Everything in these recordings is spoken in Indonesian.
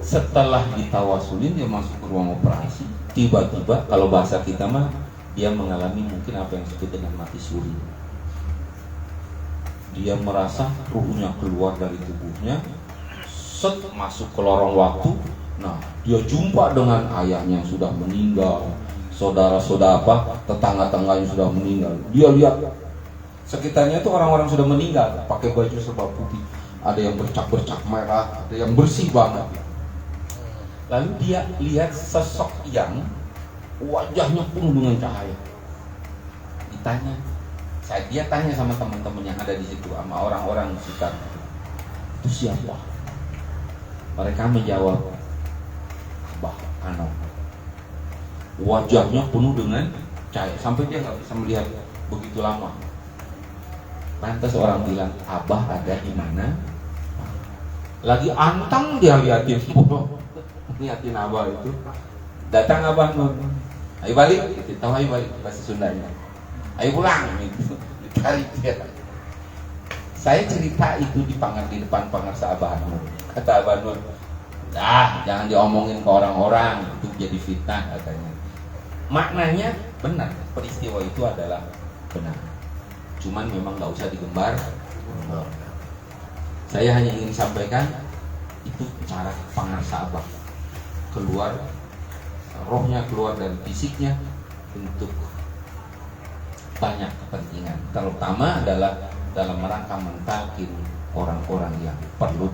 Setelah ditawasulin dia masuk ke ruang operasi, tiba-tiba kalau bahasa kita mah dia mengalami mungkin apa yang disebut dengan mati suri. Dia merasa ruhnya keluar dari tubuhnya, masuk ke lorong waktu. Nah, dia jumpa dengan ayahnya yang sudah meninggal, saudara-saudara tetangga-tetangganya sudah meninggal. Dia lihat sekitarnya itu orang-orang sudah meninggal, pakai baju serba putih, ada yang bercak-bercak merah, ada yang bersih banget. Lalu dia lihat sosok yang wajahnya penuh dengan cahaya. Ditanya, dia tanya sama teman-teman yang ada di situ, sama orang-orang sekitar, itu siapa? Mereka menjawab, Abah Anor. Wajahnya penuh dengan cahaya, sampai dia nggak bisa melihat begitu lama. Lantas orang bilang, Abah ada di mana? Lagi antang dia liatin Abah itu. Datang Abah Nur, ayo balik, kita tahu ayo balik bahasa Sundanya. Ayo pulang, gitu. Ditarik dia. Saya cerita itu di depan pangarsa Abah Nur. Kata Abah Nur, jangan diomongin ke orang-orang, itu jadi fitnah katanya. Maknanya benar, peristiwa itu adalah benar. Cuman memang nggak usah digembar. Saya hanya ingin sampaikan itu cara pangarsa Abah keluar, rohnya keluar dari fisiknya untuk banyak kepentingan, terutama adalah dalam rangka mentalkin orang-orang yang perlu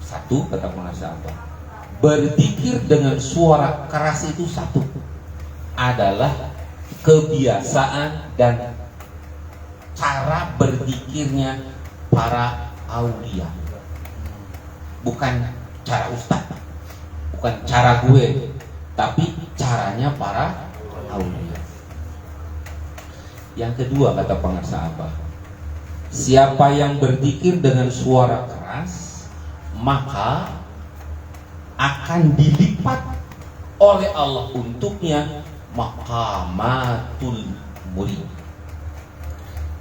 satu, kata penasihat Abah, berzikir dengan suara keras itu satu adalah kebiasaan dan cara berzikirnya para aulia, bukan cara ustaz, bukan cara gue, tapi caranya para aulia. Yang kedua, kata pengarsa Abah, siapa yang berzikir dengan suara keras, maka akan dilipat oleh Allah untuknya maqamatul murid.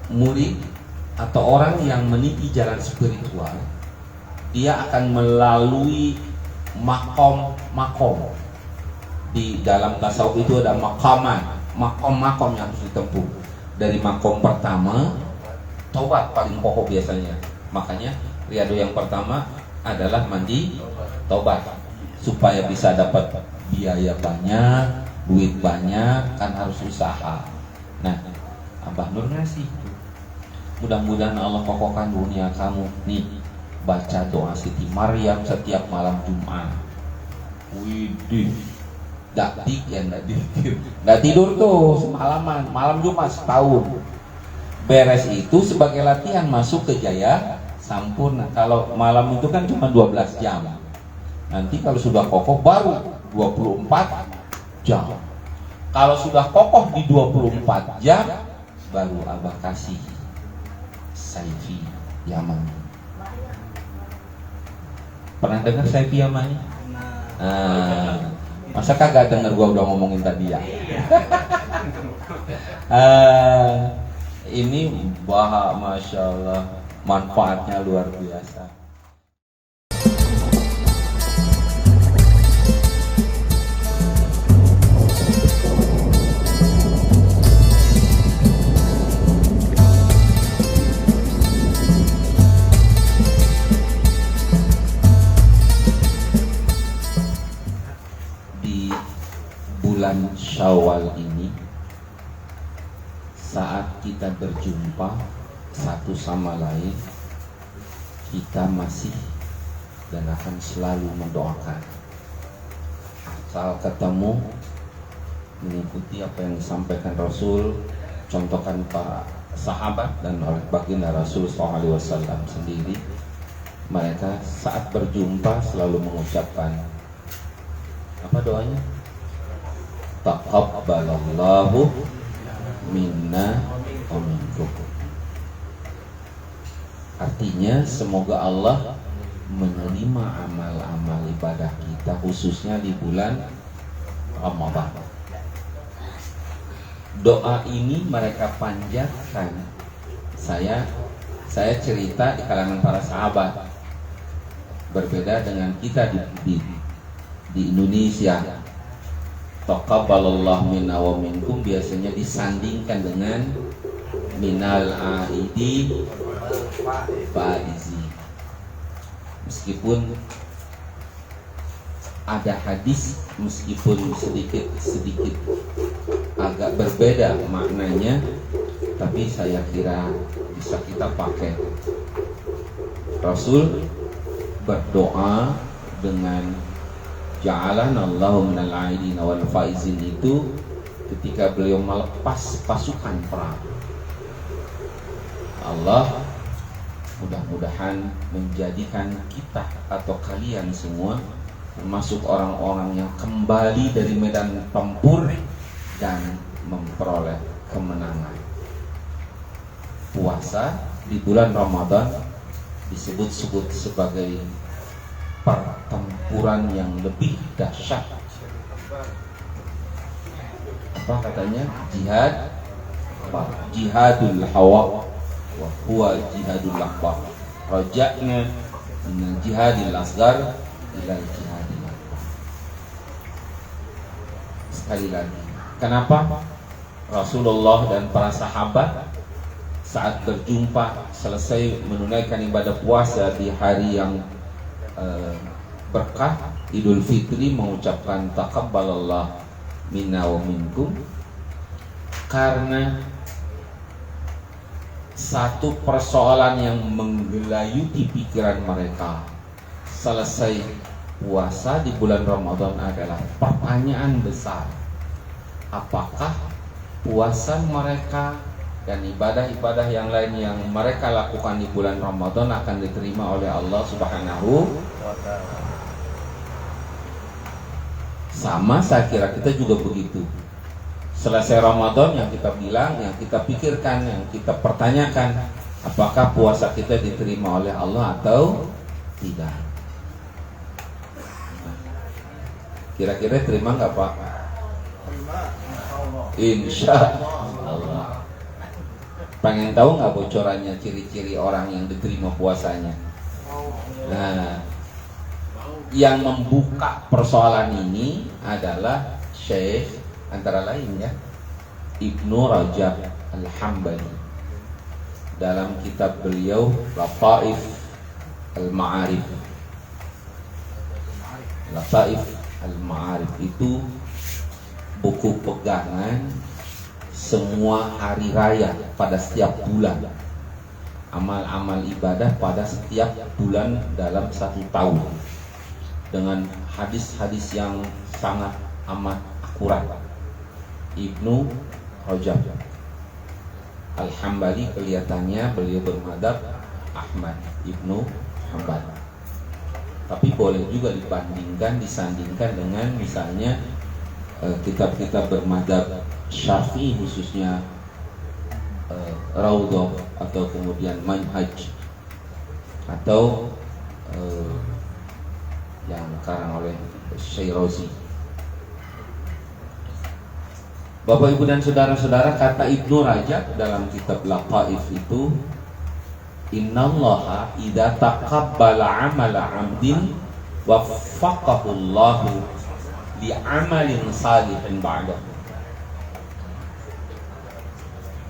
Murid atau orang yang meniti jalan spiritual, dia akan melalui makom. Di dalam tasawuf itu ada makom yang harus ditempuh. Dari makom pertama, taubat paling pokok biasanya. Makanya riado yang pertama adalah mandi taubat, supaya bisa dapat biaya banyak, duit banyak, kan harus usaha. Nah, Abah Nur ngasih. Mudah-mudahan Allah kokohkan dunia kamu. Nih, baca doa Siti Maryam setiap malam Jumat. Widih, nggak tidur tuh semalaman, malam Jumat setahun. Beres itu sebagai latihan masuk ke jaya sampurna. Kalau malam itu kan cuma 12 jam. Nanti kalau sudah kokoh baru 24 jam. Kalau sudah kokoh di 24 jam, baru Abah kasih Saifi Yamani. Pernah dengar Saifi Yamani? Masa kagak denger gua udah ngomongin tadi ya? Ini Masya Allah, manfaatnya luar biasa. Bulan Syawal ini, saat kita berjumpa satu sama lain, kita masih dan akan selalu mendoakan. Asal ketemu, mengikuti apa yang disampaikan Rasul, contohkan para sahabat dan oleh baginda Rasul SAW sendiri. Mereka saat berjumpa selalu mengucapkan apa doanya? Taqabbalallahu minna wa minkum. Artinya semoga Allah menerima amal-amal ibadah kita, khususnya di bulan Ramadan. Doa ini mereka panjatkan. Saya cerita di kalangan para sahabat. Berbeda dengan kita di Indonesia. Taqabbalallahu minna wa minkum biasanya disandingkan dengan minal aidi faizi. Meskipun ada hadis, meskipun sedikit agak berbeda maknanya, tapi saya kira bisa kita pakai. Rasul berdoa dengan ja'alanallahu minal aidin wal faizin itu ketika beliau melepas pasukan perang. Allah mudah-mudahan menjadikan kita atau kalian semua termasuk orang-orang yang kembali dari medan tempur dan memperoleh kemenangan. Puasa di bulan Ramadan disebut-sebut sebagai pertempuran yang lebih dahsyat. Apa katanya? Jihadul hawa wa huwa jihadul akbar. Raja'na min jihadil asghar ila jihadil akbar. Sekali lagi, kenapa Rasulullah dan para sahabat saat berjumpa selesai menunaikan ibadah puasa di hari yang berkah Idul Fitri mengucapkan taqabbalallah minna wa minkum? Karena satu persoalan yang menggelayuti pikiran mereka selesai puasa di bulan Ramadan adalah pertanyaan besar. Apakah puasa mereka dan ibadah-ibadah yang lain yang mereka lakukan di bulan Ramadan akan diterima oleh Allah Subhanahu wa ta'ala? Sama saya kira kita juga begitu. Selesai Ramadan yang kita bilang, yang kita pikirkan, yang kita pertanyakan, apakah puasa kita diterima oleh Allah atau tidak? Kira-kira terima nggak Pak? Insya Allah. Pengen tahu nggak bocorannya ciri-ciri orang yang diterima puasanya? Nah, yang membuka persoalan ini adalah Syekh antara lain ya Ibnu Rajab Al-Hambali dalam kitab beliau Lataif Al-Ma'arif. Lataif Al-Ma'arif itu buku pegangan semua hari raya pada setiap bulan, amal-amal ibadah pada setiap bulan dalam satu tahun, dengan hadis-hadis yang sangat amat akurat. Ibnu Rajab Al-Hambali kelihatannya beliau bermadzhab Ahmad Ibnu Hanbal, tapi boleh juga disandingkan dengan misalnya kitab-kitab bermadzhab Syafi'i, khususnya Raudhah atau kemudian Manhaj atau yang karang oleh Syairazi. Bapak Ibu dan saudara-saudara, kata Ibnu Rajab dalam kitab Lataif itu, innallaha idza taqabbala 'amala 'abdin waffaqahu Allahu li 'amalin salihin ba'dahu.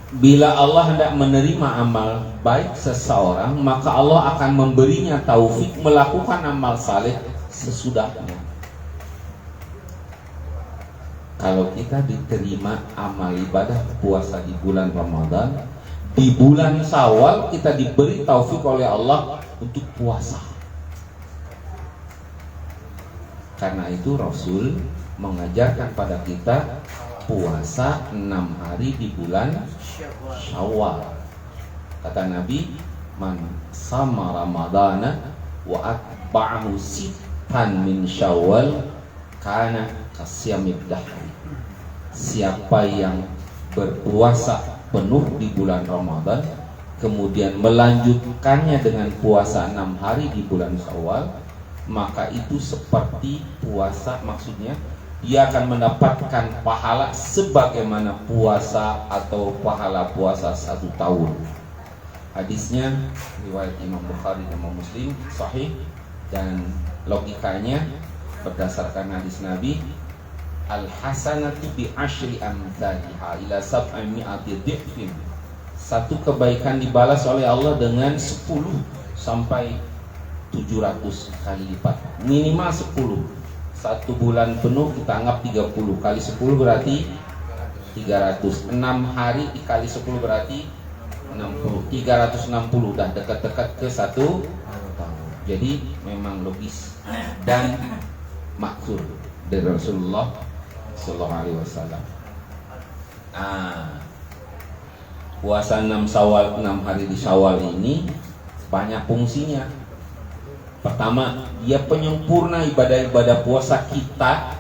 Bila Allah hendak menerima amal baik seseorang, maka Allah akan memberinya taufik melakukan amal saleh sesudahnya. Kalau kita diterima amal ibadah puasa di bulan Ramadan, di bulan Syawal kita diberi taufik oleh Allah untuk puasa. Karena itu Rasul mengajarkan pada kita puasa 6 hari di bulan Syawal. Kata Nabi, man sama Ramadana wa atba'ahu sittan min Syawal kana kasyamid dahri. Siapa yang berpuasa penuh di bulan Ramadan kemudian melanjutkannya dengan puasa 6 hari di bulan Syawal, maka itu seperti puasa, maksudnya dia akan mendapatkan pahala sebagaimana puasa atau pahala puasa 1 tahun. Hadisnya riwayat Imam Bukhari dan Imam Muslim sahih Dan logikanya berdasarkan hadis Nabi, al-hasanatu bi asyri amthaliha ila sab'i mi'ati dhifin. Satu kebaikan dibalas oleh Allah dengan 10 sampai 700 kali lipat. Minimal 10. Satu bulan penuh kita anggap 30 kali 10 berarti 300. 6 hari dikali 10 berarti 60. 360 udah dekat-dekat ke 1 tahun. Jadi memang logis dan maksud dari Rasulullah Sallallahu Alaihi Wasallam. Puasa 6 Syawal, 6 hari di Syawal ini banyak fungsinya. Pertama, dia penyempurna ibadah-ibadah puasa kita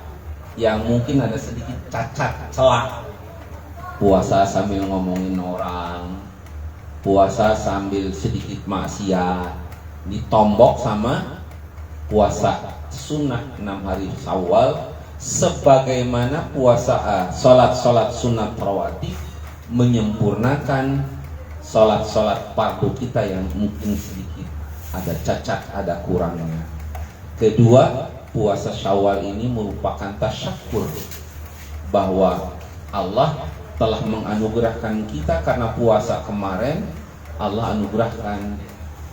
yang mungkin ada sedikit cacat, celah. Puasa sambil ngomongin orang, puasa sambil sedikit maksiat, ditombok sama puasa sunnah 6 hari Syawal, sebagaimana puasa sholat sunat rawatib menyempurnakan sholat fardu kita yang mungkin sedikit ada cacat, ada kurangnya. Kedua, puasa Syawal ini merupakan tasyakur bahwa Allah telah menganugerahkan kita karena puasa kemarin. Allah anugerahkan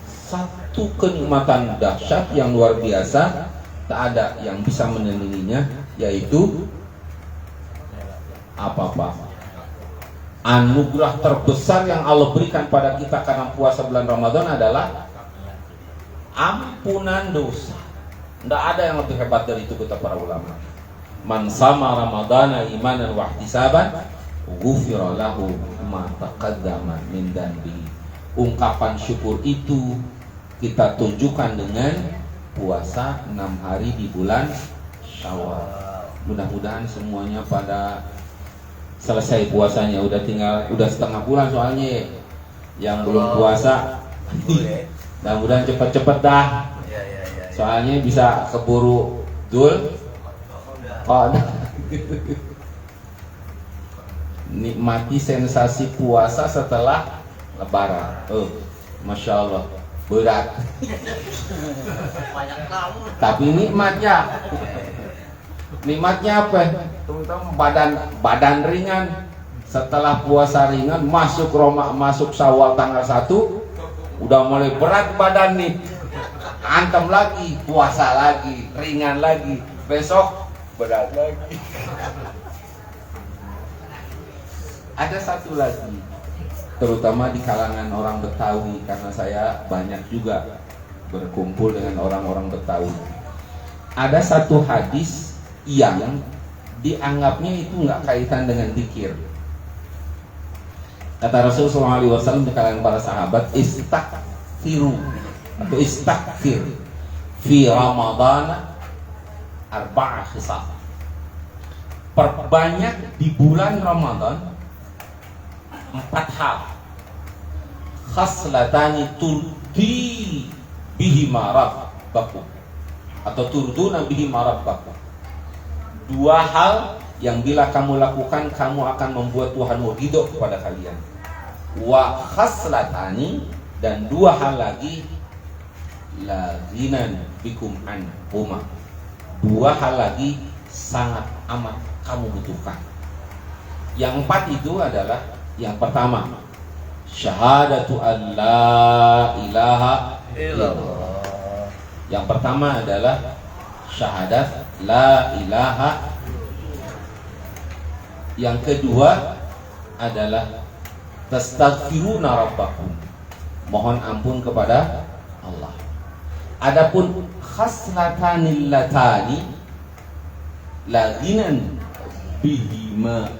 satu kenikmatan dahsyat yang luar biasa, tak ada yang bisa menandinginya, yaitu apa-apa? Anugerah terbesar yang Allah berikan pada kita karena puasa bulan Ramadan adalah ampunan dosa. Tidak ada yang lebih hebat dari itu, kata para ulama. Man sama Ramadana imanan wa ihtisaban ghufira lahu ma taqaddama min dhanbi. Ungkapan syukur itu kita tunjukkan dengan puasa 6 hari di bulan Syawal. Mudah-mudahan semuanya pada selesai puasanya. Udah setengah bulan soalnya. Yang belum puasa mudah-mudahan cepat-cepat dah. Soalnya bisa keburu dul. Nikmati sensasi puasa setelah Lebaran. Masya Allah, berat. Tapi nikmatnya apa? Badan ringan. Setelah puasa ringan, masuk Syawal tanggal 1, udah mulai berat badan nih. Antem lagi, puasa lagi, ringan lagi. Besok berat lagi. Ada satu lagi, terutama di kalangan orang Betawi, karena saya banyak juga berkumpul dengan orang-orang Betawi. Ada satu hadis yang dianggapnya itu nggak kaitan dengan zikir. Kata Rasulullah SAW di kalangan para sahabat, istaghfiru atau istaghfir fi Ramadan arba'a khisal. Perbanyak di bulan Ramadan 4 hal. Khaslatani turdi bihi rabbakum atau turduna bihi rabbakum. 2 hal yang bila kamu lakukan, kamu akan membuat Tuhanmu ridho kepada kalian. Wa khaslatani, dan 2 hal lagi, la ghinan bikum anhuma. 2 hal lagi sangat amat kamu butuhkan. Yang 4 itu adalah, yang pertama, syahadatu an la ilaha illallah. Yang pertama adalah syahadat la ilaha. Yang kedua adalah tastaghfiruna rabbakum, mohon ampun kepada Allah. Adapun khaslatanil latani laginan bihima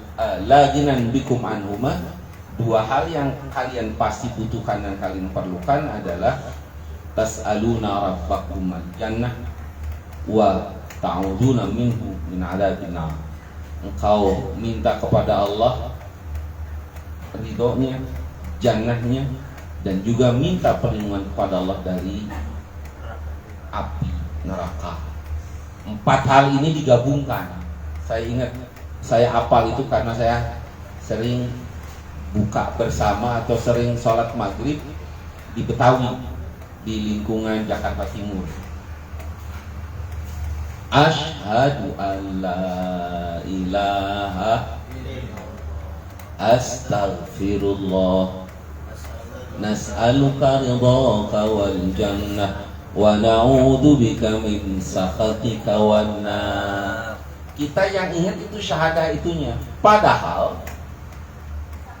laginan bikum anhuma, 2 hal yang kalian pasti butuhkan dan kalian perlukan adalah tas'aluna rabbakum al-jannah wa ta'uduna minhu min adabina. Engkau minta kepada Allah ridhonya, jannahnya, dan juga minta perlindungan kepada Allah dari api neraka. 4 hal ini digabungkan. Saya ingat, saya hafal itu karena saya sering buka bersama atau sering sholat maghrib di Betawi, di lingkungan Jakarta Timur. Asyhadu an la ilaha astaghfirullah nas'aluka ridhaka wal jannah wa na'udzu bika min sakhatika wan nar. Kita yang ingat itu syahadah itunya. Padahal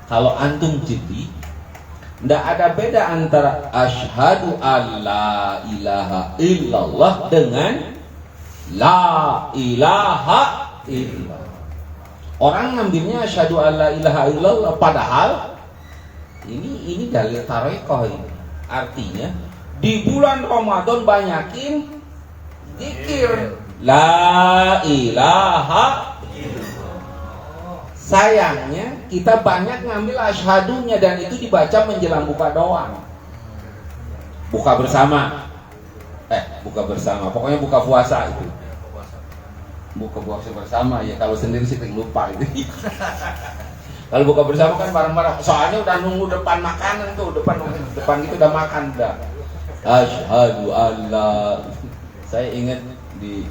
kalau antum jeli, ndak ada beda antara asyhadu an la ilaha illallah dengan la ilaha illallah. Orang ngambilnya asyhadu an la ilaha illallah, padahal ini dalil tarekoh ini. Artinya di bulan Ramadan banyakin zikir la ilaha illallah. Sayangnya kita banyak ngambil asyhadunya dan itu dibaca menjelang buka doang. Buka bersama. Buka bersama. Pokoknya buka puasa itu. Buka puasa bersama ya, kalau sendiri sih lupa itu. Kalau buka bersama kan bareng-bareng. Soalnya udah nunggu depan makanan tuh, depan gitu udah makan dah. Asyhadu alla. Saya ingat di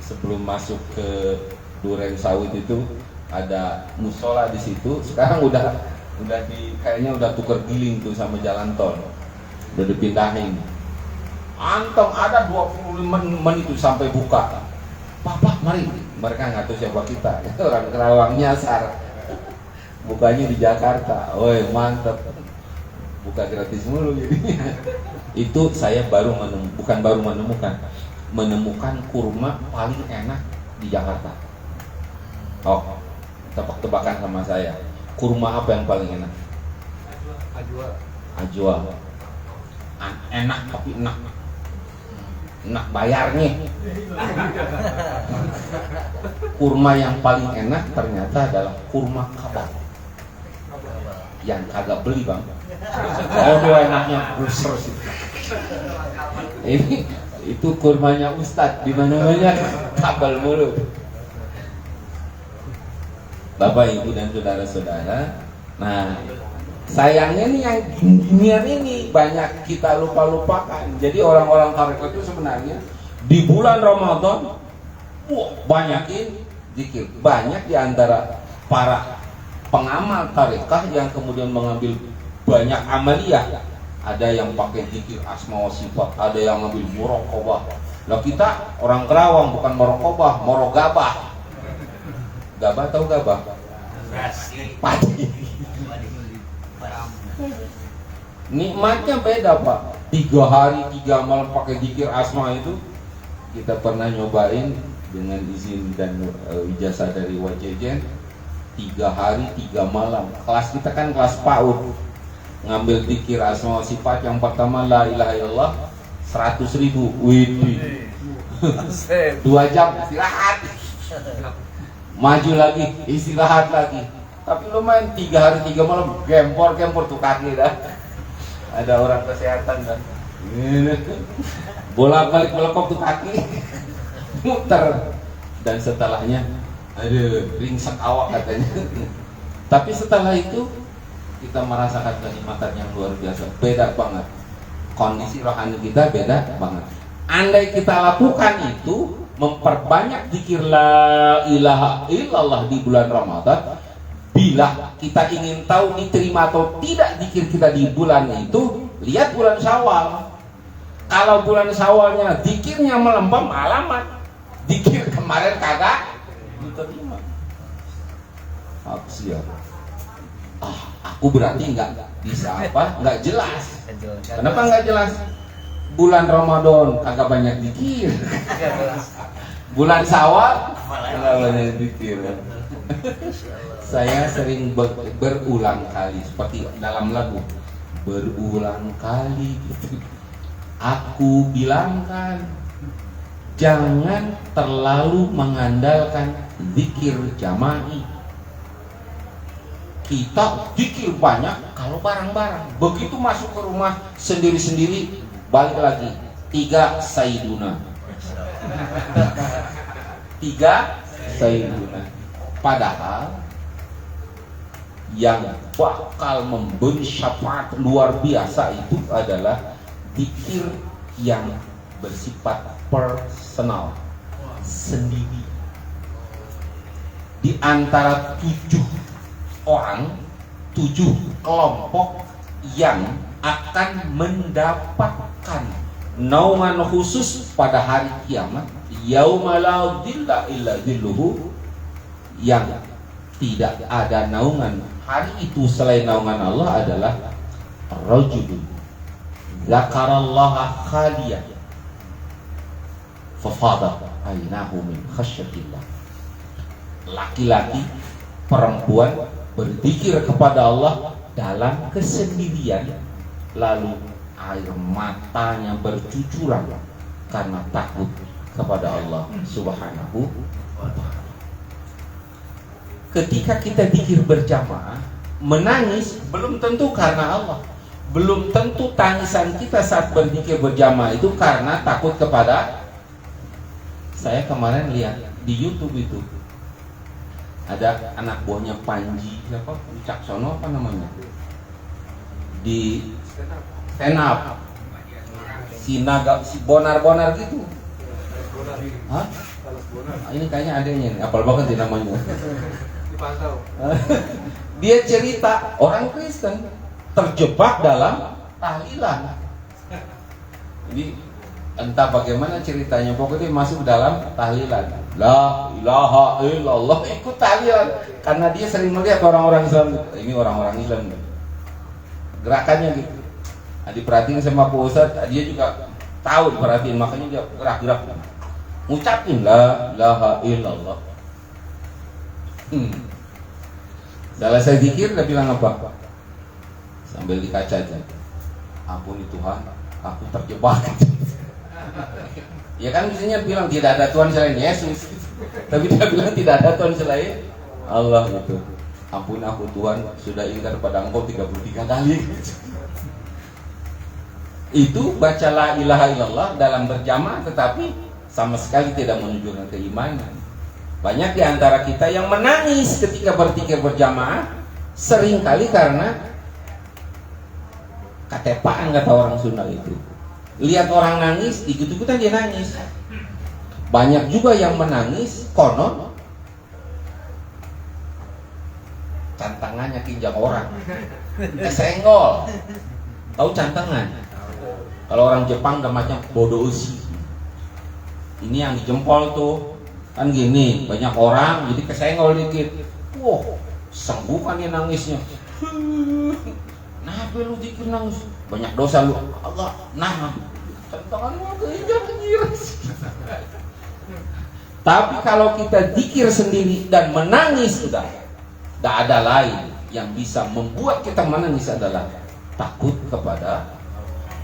sebelum masuk ke Duren Sawit itu ada musola di situ. Sekarang udah kayaknya udah tuker giling tuh sama jalan tol. Udah dipindahin. Antum ada 25 menit itu sampai buka. Papa, mari. Mereka nggak tahu siapa kita. Orang Kerawang nyasar. Bukanya di Jakarta. Woi, mantep. Buka gratis mulu jadinya. Itu saya menemukan kurma paling enak di Jakarta. Oh, tebak-tebakan sama saya. Kurma apa yang paling enak? Ajwa. Enak tapi enak bayarnya. Kurma yang paling enak ternyata adalah kurma kabar. Yang kagak beli bang. Aduh enaknya besar sih. Ini itu kurmanya Ustadz, di mana-mana kabel mulu. Bapak, Ibu dan saudara-saudara, nah sayangnya nih yang ginian ini banyak kita lupa-lupakan. Jadi orang-orang tarekat itu sebenarnya di bulan Ramadan banyakin zikir. Banyak di antara para pengamal tarekat yang kemudian mengambil banyak amaliyah. Ada yang pakai zikir asma wa sifat, ada yang ngambil muraqabah. Lah kita orang Kerawang bukan muraqabah, morogabah. Gabah tahu gabah? Padi. Nikmatnya beda Pak. 3 hari 3 malam pakai zikir asma itu kita pernah nyobain dengan izin dan ijazah dari Wajejen. 3 hari 3 malam. Kelas kita kan kelas PAUD. Ngambil zikir asma wa sifat yang pertama la ilaha illallah 100.000. Widih. 2 jam istirahat. Maju lagi, istirahat lagi. Tapi lumayan 3 hari 3 malam gempor tuh kaki dah. Ada orang kesehatan kan. Bolak-balik melekop tuh kaki. Muter. Dan setelahnya aduh, ringsek awak katanya. Tapi setelah itu kita merasakan kenikmatan yang luar biasa. Beda banget. Kondisi rohani kita beda banget. Andai kita lakukan itu, memperbanyak zikir la ilaha illallah di bulan Ramadan, bila kita ingin tahu diterima atau tidak zikir kita di bulan itu, lihat bulan Syawal. Kalau bulan Syawalnya zikirnya melempem, alamat zikir kemarin kagak diterima. Aku berarti nggak bisa nggak jelas. Kenapa nggak jelas? Bulan Ramadan kagak banyak zikir. Bulan Syawal kagak banyak zikir. Saya sering berulang kali seperti dalam lagu, berulang kali gitu. Aku bilangkan jangan terlalu mengandalkan zikir jama'i. Kita zikir banyak kalau bareng-bareng. Begitu masuk ke rumah sendiri-sendiri, balik lagi 3 sayyiduna. 3 sayyiduna. Padahal yang bakal memberi syafaat luar biasa itu adalah zikir yang bersifat personal. sendiri. Di antara 7 orang, 7 kelompok yang akan mendapatkan naungan khusus pada hari kiamat, yauma la dhilla illa dhilluhu, yang tidak ada naungan hari itu selain naungan Allah adalah rajulun dzakarallaha khaliyan fafadat ainahu min khasyatillah. Laki-laki, perempuan berzikir kepada Allah dalam kesendirian, lalu air matanya bercucuran karena takut kepada Allah Subhanahu wa ta'ala. Ketika kita zikir berjamaah, menangis belum tentu karena Allah. Belum tentu tangisan kita saat berzikir berjamaah itu karena takut kepada. Saya kemarin lihat di YouTube itu ada anak buahnya Panji, siapa? Wicaksono apa namanya? Di stand up. Si Bonar gitu. Hah? Ini kayaknya adanya nih, apal banget sih namanya. Dia cerita orang Kristen terjebak dalam tahlilan. Jadi entah bagaimana ceritanya, pokoknya masuk dalam tahlilan. La ilaha illallah, ikut tahlilan karena dia sering melihat orang-orang Islam. Ini orang-orang Islam gerakannya gitu. Nah, diperhatiin sama Pak Ustadz, dia juga tahu diperhatiin, makanya dia gerak-gerak ngucapin la ilaha illallah. Setelah saya zikir, dia bilang apa? Sambil di kaca aja, ampuni Tuhan, aku terjebak. Ya kan biasanya bilang tidak ada Tuhan selain Yesus, tapi dia bilang tidak ada Tuhan selain Allah gitu. Ampun aku Tuhan, sudah ingkar pada Engkau 33 kali. Itu baca la ilaha illallah dalam berjamaah, tetapi sama sekali tidak menunjukkan keimanan. Banyak di antara kita yang menangis ketika berzikir berjamaah, seringkali karena ketepaan kata orang Sunda itu. Lihat orang nangis, ikut-ikutan dia nangis. Banyak juga yang menangis konon cantangannya kinjak orang, kesenggol. Tahu cantangan? Kalau orang Jepang namanya bodo ushi. Ini yang di jempol tuh kan gini, banyak orang jadi kesenggol dikit. Wah, senggukan dia nangisnya. Nah, lu dikit nangis, banyak dosa lu. Allah, nah, cantangan lu keinjak nyiras. Tapi kalau kita zikir sendiri dan menangis, sudah tidak ada lain yang bisa membuat kita menangis adalah takut kepada.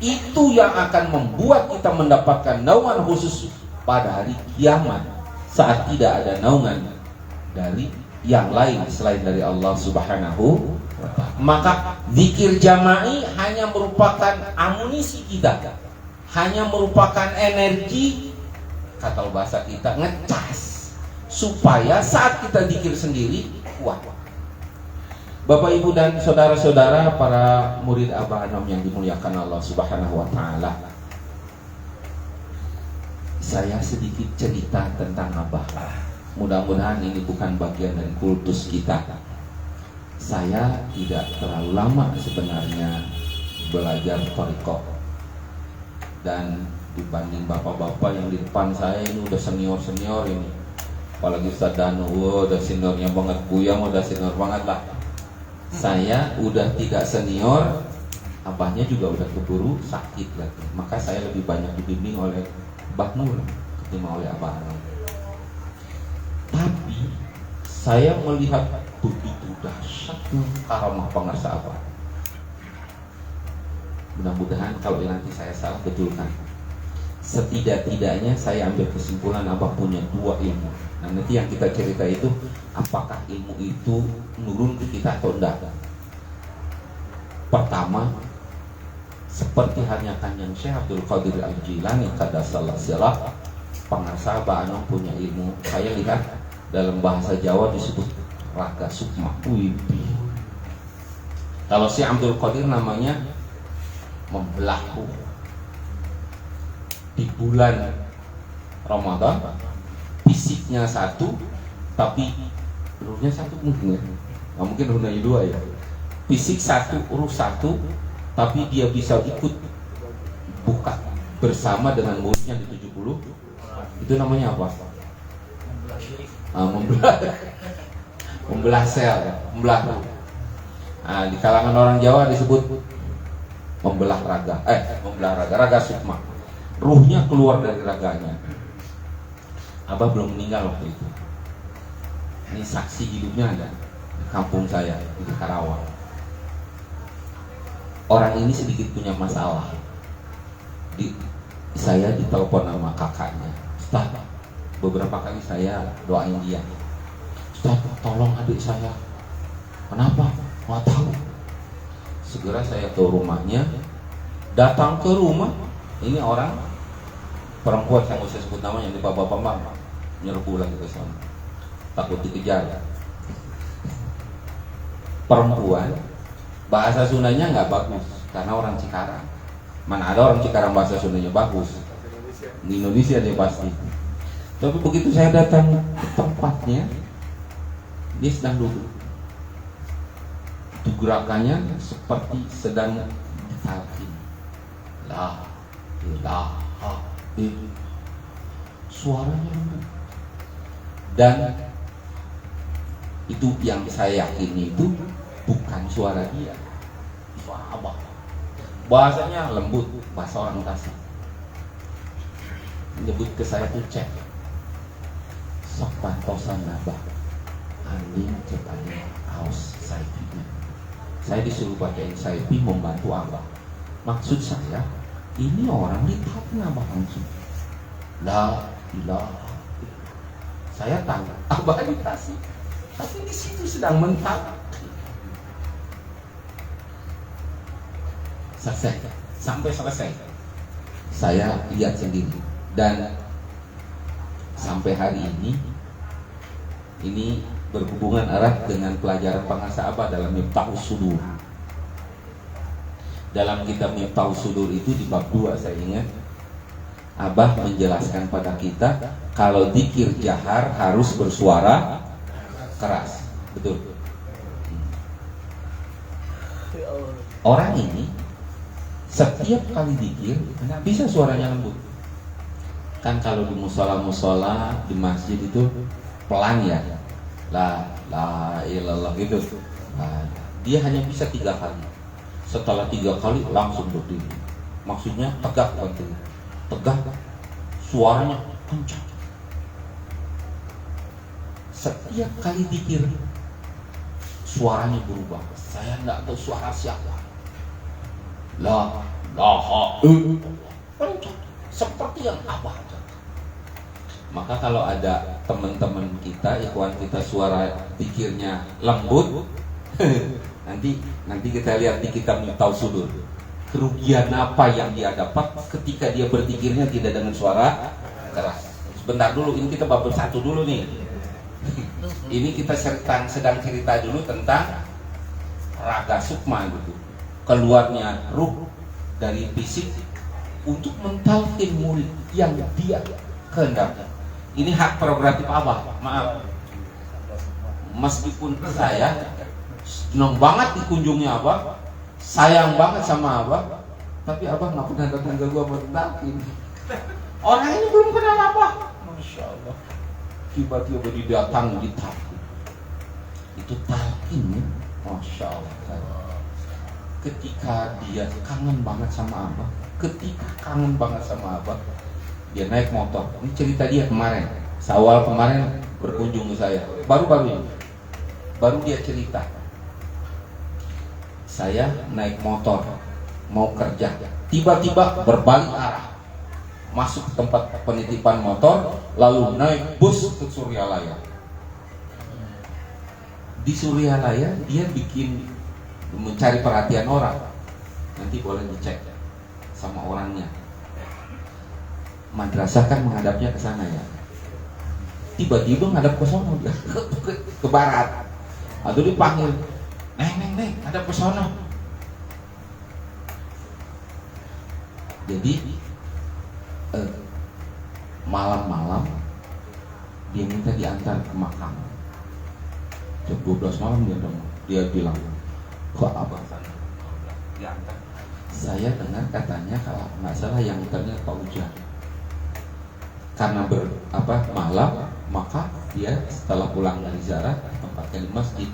Itu yang akan membuat kita mendapatkan naungan khusus pada hari kiamat saat tidak ada naungan dari yang lain selain dari Allah Subhanahu wa ta'ala. Maka zikir jama'i hanya merupakan amunisi kita, hanya merupakan energi, kata bahasa kita, ngecas supaya saat kita zikir sendiri kuat. Bapak, Ibu, dan saudara-saudara para murid Abah Anom yang dimuliakan Allah Subhanahu wa ta'ala, saya sedikit cerita tentang Abah. Mudah-mudahan ini bukan bagian dari kultus kita. Saya tidak terlalu lama sebenarnya belajar thariqah, dan dibanding bapak-bapak yang di depan saya ini udah senior-senior ini, apalagi Ustaz Danu, udah seniornya banget, Buya udah senior banget lah. Saya udah tidak senior, abahnya juga udah keburu sakit lagi. Maka saya lebih banyak dibimbing oleh Mbah Nur ketimbang oleh Abah Anom. Tapi saya melihat begitu dahsyatnya karamah pengarsa Abah. Mudah-mudahan kalau nanti saya salah betulkan. Setidak-tidaknya saya ambil kesimpulan Abah punya 2 ilmu. Nah, nanti yang kita cerita itu apakah ilmu itu nurun ke kita atau enggak. Pertama, seperti halnya Kanjeng Syekh Abdul Qadir Al-Jilani qaddasallahu sirah, pengarsa Abah Anom punya ilmu. Saya lihat dalam bahasa Jawa disebut raga sukma. Kalau Syekh Abdul Qadir namanya membelah ruh. Di bulan Ramadan fisiknya satu tapi ruhnya satu mungkin ya. Nggak mungkin ruhnya dua ya. Fisik satu, ruh satu, tapi dia bisa ikut buka bersama dengan muridnya di 70. Itu namanya apa? Membelah sel, membelah ruh. Nah, di kalangan orang Jawa disebut membelah raga. Raga sukma. Ruhnya keluar dari raganya. Abah belum meninggal waktu itu. Ini saksi hidupnya ada di kampung saya di Karawang. Orang ini sedikit punya masalah. Saya ditelepon sama kakaknya. Ustaz, beberapa kali saya doain dia. Ustaz, tolong adik saya. Kenapa? Nggak tahu. Segera saya ke rumahnya. Datang ke rumah. Ini orang perempuan, saya nggak usah sebut namanya, ini bapak-bapak nyerbu lagi ke sana. Takut dikejar. Perempuan, bahasa Sundanya nggak bagus karena orang Cikarang. Mana ada orang Cikarang bahasa Sundanya bagus? Di Indonesia dia pasti. Tapi begitu saya datang ke tempatnya, dia sedang duduk. Itu gerakannya seperti sedang ditalkin. La ilaha illallah. Suaranya lembut. Dan itu yang saya yakini itu bukan suara dia, suara Abah. Bahasanya lembut, bahasa orang Tasik. Menyebut ke saya tuh cek. Sok pantosan Abah. Anding cepatnya kaos saipinya. Saya disuruh pakai saipi membantu Abah. Maksud saya, ini orang ditakin Abah langsung. La ilaha. Saya tahu Abah dikasih, tapi di situ sedang mentak. Sampai selesai saya lihat sendiri, dan sampai hari ini berhubungan erat dengan pelajaran pengasah Abah dalam Miftahus Sudur. Dalam kitab Miftahus Sudur itu di bab 2 saya ingat Abah menjelaskan pada kita kalau dzikir jahar harus bersuara keras. Betul. Orang ini setiap kali dzikir nggak bisa suaranya lembut. Kan kalau di musola di masjid itu pelan ya, la ilallah gitu. Nah, dia hanya bisa 3 kali. Setelah 3 kali langsung berdiri. Maksudnya tegak berdiri. Tegak, suaranya kencang. Setiap kali dzikir suaranya berubah. Saya nggak tahu suara siapa. La ilaha illallah. Seperti yang Abah. Maka kalau ada teman-teman kita, ikhwan kita suara dzikirnya lembut, nanti kita lihat di kitab Miftahus Sudur. Kerugian apa yang dia dapat ketika dia berzikirnya tidak dengan suara keras. Sebentar dulu, ini kita bab 1 dulu nih. Ini kita sedang cerita dulu tentang raga sukma gitu. Keluarnya ruh dari fisik untuk mentalkin murid yang dia kehendaki. Ini hak prerogatif Abah. Maaf, meskipun saya senang banget dikunjungi Abah, sayang banget sama Abah, tapi Abah nggak pernah datang ke gua buat talkin. Orang ini belum kenal Abah, masya Allah. Tiba-tiba didatang ditalkin. Itu talkin ya, masya Allah. Ketika dia kangen banget sama Abah, dia naik motor. Ini cerita dia kemarin, Syawal kemarin berkunjung ke saya, baru-baru ini, baru dia cerita. Saya naik motor mau kerja, tiba-tiba berbalik arah, masuk ke tempat penitipan motor, lalu naik bus ke Suryalaya. Di Suryalaya dia mencari perhatian orang. Nanti boleh dicek sama orangnya. Madrasah kan menghadapnya ke sana ya. Tiba-tiba ngadap ke sono, ke barat. Atau dipanggil, neng, ada ke sono. Jadi malam-malam dia minta diantar ke makam. Jam 12 malam dia bilang, kok abang sana diantar? Saya dengar katanya kalau nggak salah yang antarnya Pak Ujang. Karena malam, maka dia setelah pulang dari ziarah tempatnya di masjid.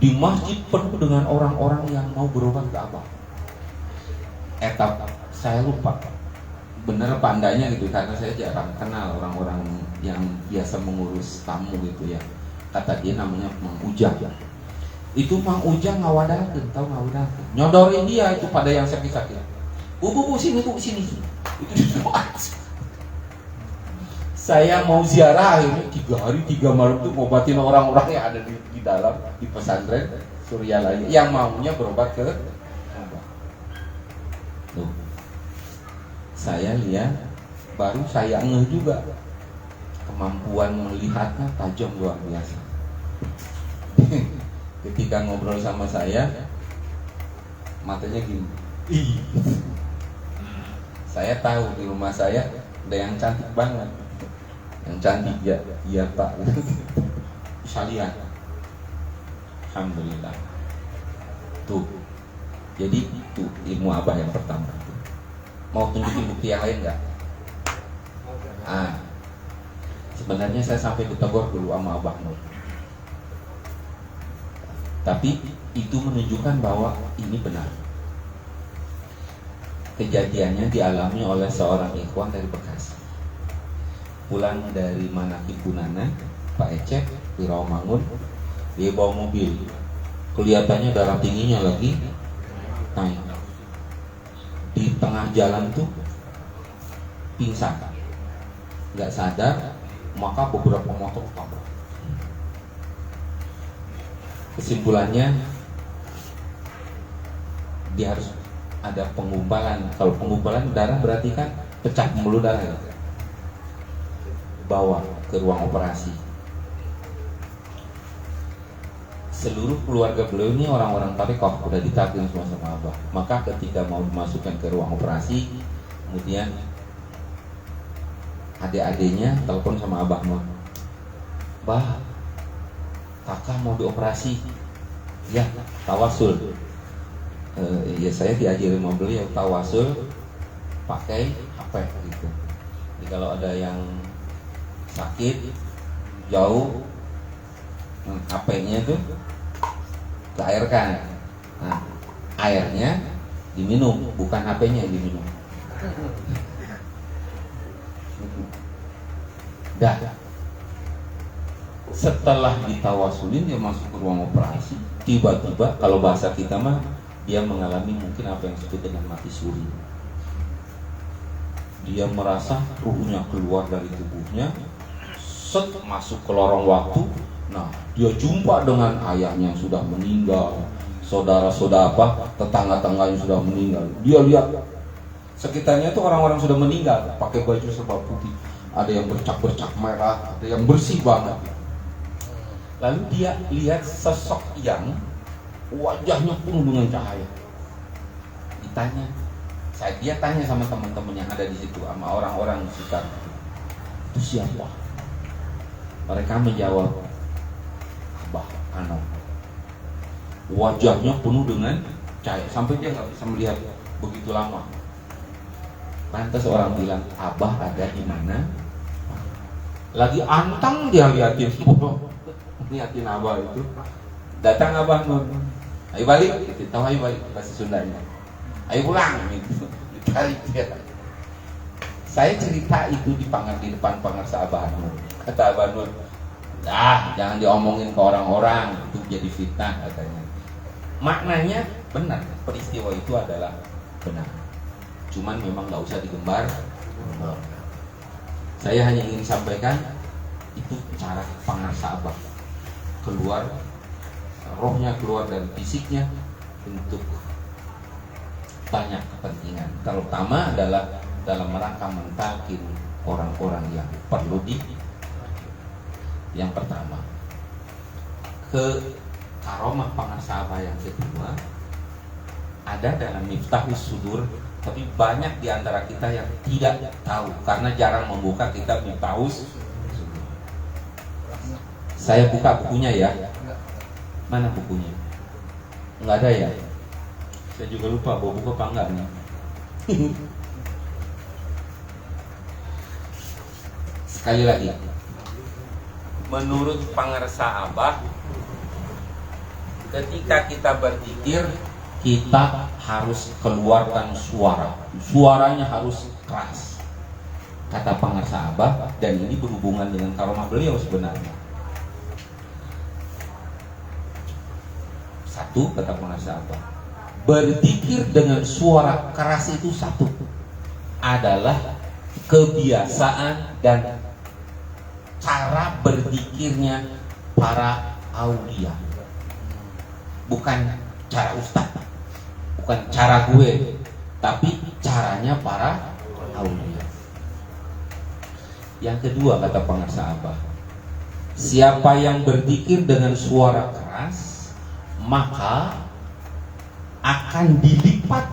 Di masjid penuh dengan orang-orang yang mau berobat ke abang. Saya lupa bener pandanya gitu, karena saya jarang kenal orang-orang yang biasa mengurus tamu gitu ya. Kata dia namanya Mang Ujang. Itu Mang Ujang ngawadakeun, tahu ngawadakeun. Nyodorin dia itu pada yang sakit-sakit. Bu sini bu sini. Itu didoa. Saya mau ziarah akhirnya 3 hari 3 malam tuh ngobatin orang-orang yang ada di dalam di pesantren Suryalaya yang maunya berobat ke abah. Tuh. Saya lihat, baru saya ngeh juga kemampuan melihatnya tajam luar biasa. Ketika ngobrol sama saya, matanya gini. Saya tahu di rumah saya ada yang cantik banget, yang cantik ya, iya Pak. Bisa lihat. Alhamdulillah. Tuh, jadi itu ilmu abah yang pertama. Mau tunjukin bukti yang lain nggak? Sebenarnya saya sampai ditegur dulu sama Abah Nur. Tapi itu menunjukkan bahwa ini benar. Kejadiannya dialami oleh seorang ikhwan dari Bekasi. Pulang dari Manakib Bunana, Pak Ecek di Rawamangun, dia bawa mobil. Kelihatannya darah tingginya lagi naik. Di tengah jalan tuh pingsan, nggak sadar, maka beberapa motor tabrak. Kesimpulannya dia harus ada penggumpalan. Kalau penggumpalan darah berarti kan pecah pembuluh darah ya. Bawa ke ruang operasi. Seluruh keluarga beliau ini orang-orang tarekat, udah ditakdir semua sama Abah. Maka ketika mau dimasukkan ke ruang operasi, kemudian adik-adiknya telepon sama Abah Nur, Bah, kakak mau dioperasi. Ya, tawasul. Ya saya diajarin sama beliau tawasul pakai HP gitu. Jadi kalau ada yang sakit jauh, HP-nya tuh diairkan. Nah, airnya diminum, bukan HP-nya yang diminum. Dah. Setelah ditawasulin dia masuk ke ruang operasi, tiba-tiba kalau bahasa kita mah dia mengalami mungkin apa yang disebut dengan mati suri. Dia merasa ruhnya keluar dari tubuhnya, masuk ke lorong waktu. Nah, dia jumpa dengan ayahnya yang sudah meninggal, saudara-saudara tetangga-tetangganya sudah meninggal. Dia lihat sekitarnya itu orang-orang sudah meninggal, pakai baju serba putih, ada yang bercak-bercak merah, ada yang bersih banget. Lalu dia lihat sosok yang wajahnya penuh dengan cahaya. Dia tanya sama teman-teman yang ada di situ, sama orang-orang di sekitar, itu siapa? Mereka menjawab, Abah Ano. Wajahnya penuh dengan cahaya, sampai dia nggak bisa melihat begitu lama. Pantas orang bilang, Abah ada di mana? Lagi antang dia liatin Abah itu. Datang Abah Nur, ayo balik, kita tahu ayo balik bahasa Sundanya. Ayo pulang gitu. Ditarik dia. Saya cerita itu di depan pangarsa Abah Nur. Kata Abah Nur, jangan diomongin ke orang-orang, itu jadi fitnah katanya. Maknanya benar, peristiwa itu adalah benar. Cuman memang nggak usah digembar. Saya hanya ingin sampaikan itu cara pangarsa Abah keluar, rohnya keluar dari fisiknya untuk banyak kepentingan. Terutama adalah dalam rangka mentalkin orang-orang yang perlu yang pertama. Ke karomah pangarsa Abah yang kedua ada dalam Miftahus Sudur, tapi banyak di antara kita yang tidak tahu karena jarang membuka kitab Miftahus Sudur. Saya buka bukunya ya. Mana bukunya? Enggak ada ya? Saya juga lupa bawa buku apa enggak nih. Sekali lagi, menurut pangarsa Abah, ketika kita berzikir, kita harus keluarkan suara. Suaranya harus keras, kata pangarsa Abah, dan ini berhubungan dengan karomah beliau sebenarnya. Satu, kata pangarsa Abah, berzikir dengan suara keras itu satu adalah kebiasaan dan cara berzikirnya para aulia, bukan cara ustaz, bukan cara gue, tapi caranya para aulia. Yang kedua, kata pangarsa Abah, siapa yang berzikir dengan suara keras, maka akan dilipat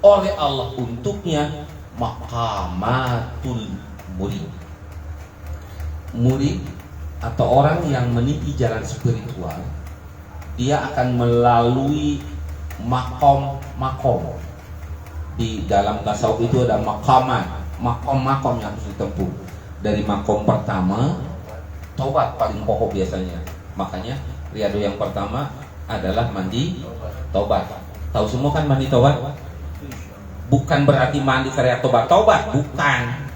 oleh Allah untuknya maqamatul murid. Murid atau orang yang meniti jalan spiritual, dia akan melalui makom. Di dalam tasawuf itu ada makom yang harus ditempuh. Dari makom pertama, taubat paling pokok biasanya. Makanya riado yang pertama adalah mandi taubat. Tahu semua kan mandi taubat? Bukan berarti mandi karya taubat, bukan.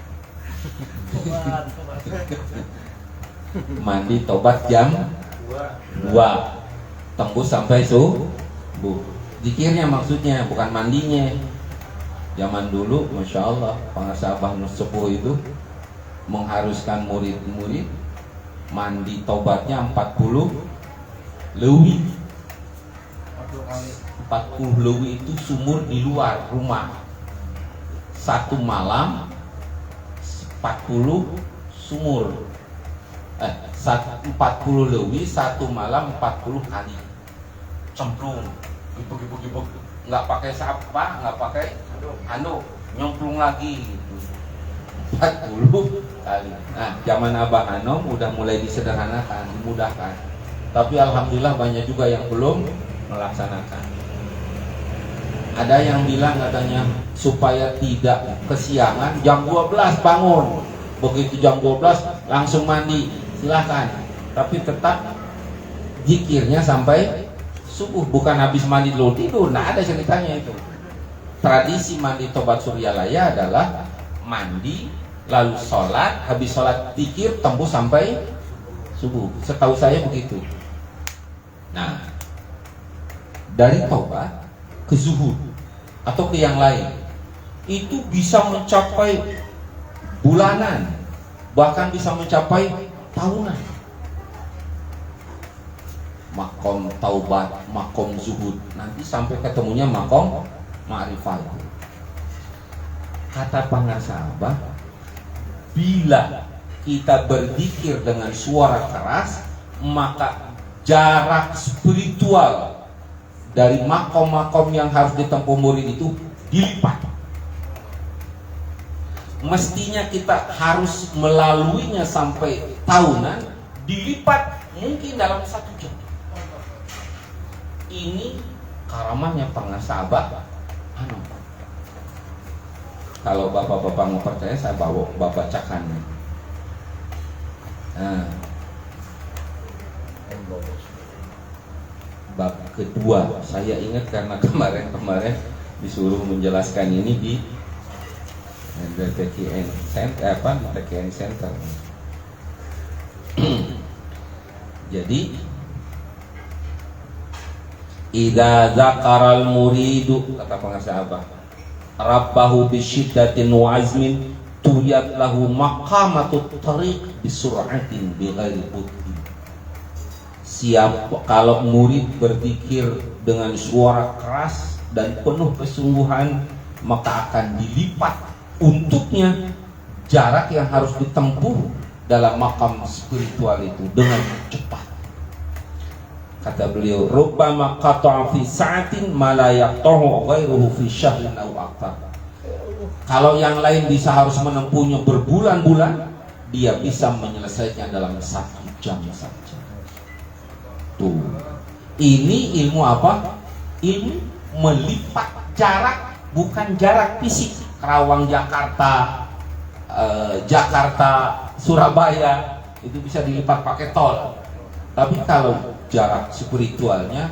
Mandi taubat jam 2, tembus sampai subuh. Zikirnya maksudnya, bukan mandinya. Zaman dulu, masya Allah, pangarsa Abah sepuh itu mengharuskan murid-murid mandi taubatnya 40 lewi. 40 lewi itu sumur di luar rumah. Satu malam 40 sumur. 40 lewi satu malam 40 kali. Cemplung, gibuk. Nggak pakai sapa, nggak pakai handuk, nyemplung lagi gitu. 40 kali. Nah, zaman Abah Hanom udah mulai disederhanakan, dimudahkan. Tapi alhamdulillah banyak juga yang belum melaksanakan. Ada yang bilang katanya supaya tidak kesiangan jam 12 bangun. Begitu jam 12 langsung mandi. Silahkan. Tapi tetap zikirnya sampai subuh, bukan habis mandi dulu tidur. Nah, ada ceritanya itu. Tradisi mandi tobat suryalaya adalah mandi lalu sholat, habis sholat zikir tembus sampai subuh. Setahu saya begitu. Nah, dari taubat ke zuhud atau ke yang lain itu bisa mencapai bulanan, bahkan bisa mencapai tahunan. Makom taubat, makom zuhud, nanti sampai ketemunya makom ma'rifat. Kata pangarsa Abah, bila kita berzikir dengan suara keras, maka jarak spiritual dari makom-makom yang harus ditempuh murid itu dilipat. Mestinya kita harus melaluinya sampai tahunan, dilipat mungkin dalam 1 jam. Ini karamahnya pangarsa Abah Hanom. Kalau bapak-bapak mau percaya, saya bawa bacakan. Nah, bab kedua, saya ingat karena kemarin disuruh menjelaskan ini di TKN Center. Jadi idza zakaral muridu, kata pangarsa Abah, rabbahu bisyiddatin wa azmin tuyat lahu maqamatut tariq bisur'atin bighairi butti. Siapa kalau murid berzikir dengan suara keras dan penuh kesungguhan, maka akan dilipat untuknya jarak yang harus ditempuh dalam makam spiritual itu dengan cepat. Kata beliau, rubbama qata'a fi sa'atin ma la yaqta'u ghairuhu fi syahrin aw akthar. Kalau yang lain bisa harus menempuhnya berbulan-bulan, dia bisa menyelesaikannya dalam 1 jam saja. Tuh. Ini ilmu apa? Ilmu melipat jarak, bukan jarak fisik. Karawang Jakarta, Jakarta Surabaya itu bisa dilipat pakai tol. Tapi kalau jarak spiritualnya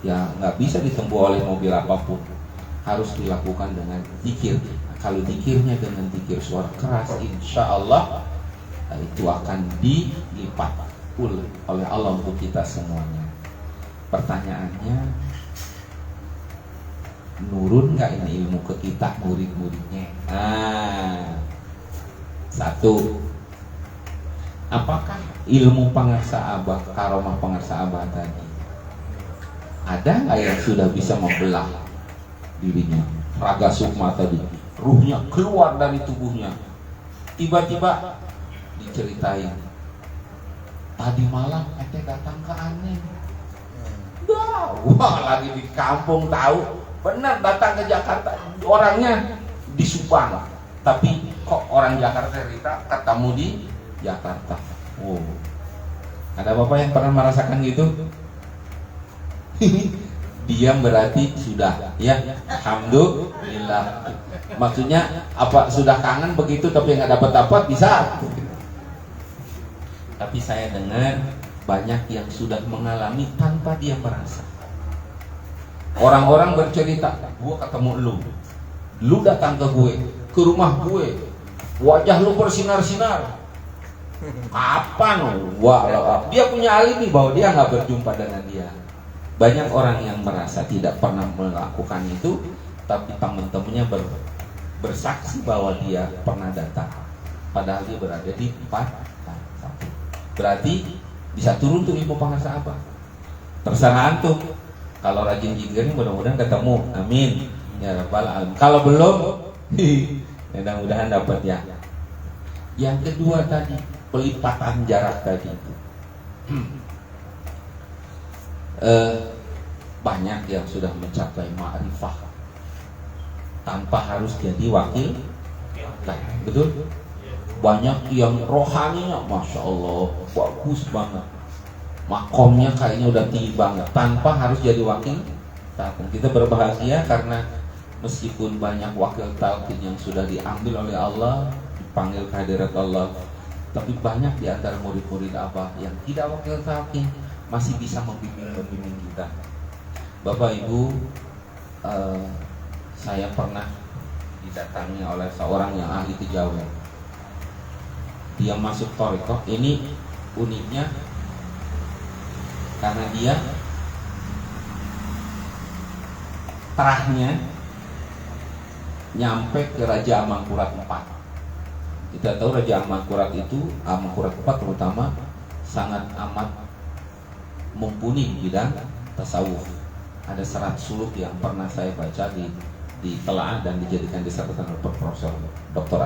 ya nggak bisa ditempuh oleh mobil apapun, harus dilakukan dengan zikir. Kalau zikirnya dengan zikir suara keras, insya Allah itu akan dilipat oleh Allah untuk kita semuanya. Pertanyaannya, nurun nggak ini ilmu ke kita murid-muridnya? Satu, apakah ilmu pangarsa abah, karomah pangarsa abah tadi, ada nggak yang sudah bisa membelah dirinya? Raga sukma tadi, ruhnya keluar dari tubuhnya, tiba-tiba diceritain, tadi malam ente datang ke aneh. Wah, lagi di kampung tahu, benar datang ke Jakarta, orangnya di Subang, tapi kok orang Jakarta cerita ketemu di Jakarta. Oh, ada bapak yang pernah merasakan gitu? Diam berarti sudah, ya, alhamdulillah. Maksudnya apa, sudah kangen begitu tapi nggak dapat bisa. Tapi saya dengar banyak yang sudah mengalami tanpa dia merasa. Orang-orang bercerita, gue ketemu lu datang ke gue, ke rumah gue, wajah lu bersinar-sinar. Kapan? Wah, dia punya alibi bahwa dia nggak berjumpa dengan dia. Banyak orang yang merasa tidak pernah melakukan itu, tapi teman-temannya bersaksi bahwa dia pernah datang, padahal dia berada di tempat. Berarti bisa turun tuh ilmu pangarsa abah. Terserah antum. Kalau rajin zikir mudah-mudahan ketemu. Amin ya rabbal alamin. Kalau belum, mudah-mudahan dapat ya. Yang kedua tadi, pelipatan jarak tadi itu. Banyak yang sudah mencapai ma'rifah tanpa harus jadi wakil. Betul? Banyak yang rohaninya, masya Allah, bagus banget, makomnya kayaknya udah tinggi banget, tanpa harus jadi wakil talqin. Kita berbahagia karena meskipun banyak wakil talqin yang sudah diambil oleh Allah, dipanggil ke hadirat Allah, tapi banyak di antara murid-murid abah yang tidak wakil talqin masih bisa membimbing kita. Bapak Ibu, saya pernah didatangi oleh seorang yang ahli kejawen. Dia masuk thariqah, ini uniknya karena dia terahnya nyampe ke Raja Amangkurat IV. Kita tahu Raja Amangkurat itu, Amangkurat IV terutama sangat amat mumpuni bidang tasawuf. Ada serat suluk yang pernah saya baca di telaah dan dijadikan disertasi oleh Profesor Dr.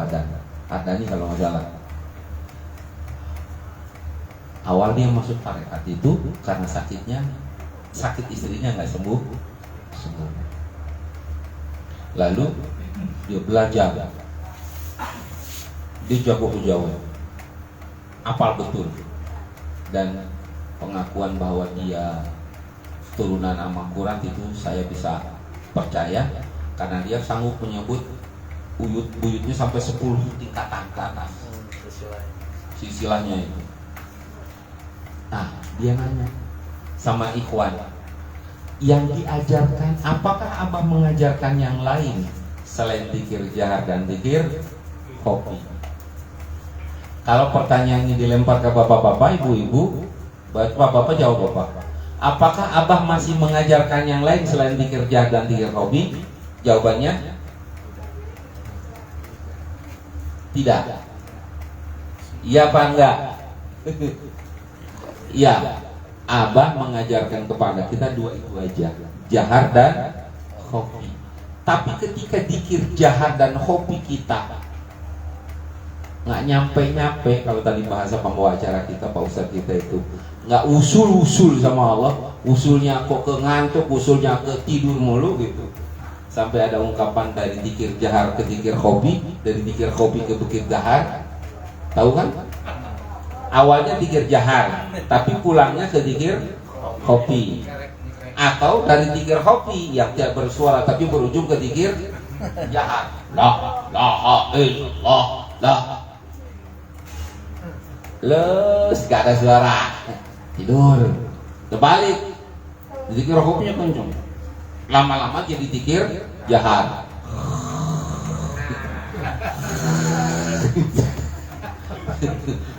Adani kalau nggak salah. Awal dia masuk tarekat itu karena sakit istrinya nggak sembuh. Lalu dia belajar, dia jago kejawen, apal betul, dan pengakuan bahwa dia turunan Amangkurat itu saya bisa percaya karena dia sanggup menyebut buyutnya sampai 10 tingkatan ke atas silsilahnya itu. Nah, dia nanya sama ikhwan, yang diajarkan, apakah abah mengajarkan yang lain selain zikir jahar dan zikir kopi? Kalau pertanyaan ini dilempar ke bapak-bapak, ibu-ibu, bapak-bapak jawab bapak. Apakah abah masih mengajarkan yang lain selain zikir jahar dan zikir kopi? Jawabannya tidak. Iya apa enggak? Ya, abah mengajarkan kepada kita dua itu aja, jahar dan khofi. Tapi ketika dikir jahar dan khofi kita nggak nyampe, kalau tadi bahasa pembawa acara kita, Pak Ustadz kita itu nggak usul sama Allah, usulnya kok ke ngantuk, usulnya ke tidur mulu gitu. Sampai ada ungkapan dari dikir jahar ke dikir khofi, dari dikir khofi ke dikir jahar. Tahu kan? awalnya dikir jahar, tapi pulangnya ke dikir kopi. Atau dari dikir kopi yang tidak bersuara tapi berujung ke dikir jahar. La ilaha illallah, la. Les, gak ada suara, tidur. Terbalik, dikir kopinya kencang. Lama-lama jadi dikir jahar.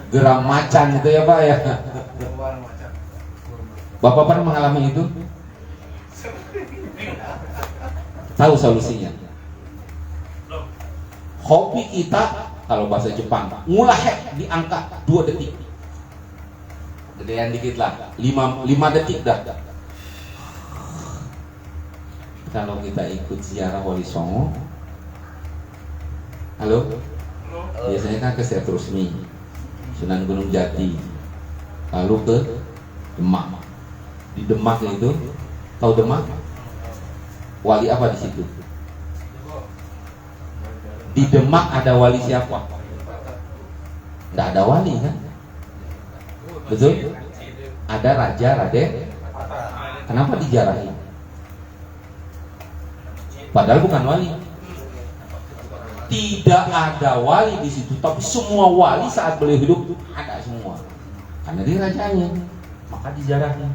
Geram macan itu ya Pak ya. Bapak pernah mengalami itu? Tahu solusinya? Kopi kita kalau bahasa Jepang ngulahek di angka 2 detik. Gedean dikit lah, 5 detik dah. Kalau kita ikut ziarah Wali Songo, halo? Biasanya kan ke Setrusmi, Sunan Gunung Jati, lalu ke Demak. Di Demak itu, tahu Demak? Wali apa di situ? Di Demak ada wali siapa? Tidak ada wali kan? Betul? Ada Raja Raden. Kenapa dijarahi? Padahal bukan wali. Tidak ada wali di situ, tapi semua wali saat beliau hidup ada semua. Karena dia rajanya, maka dijarahi.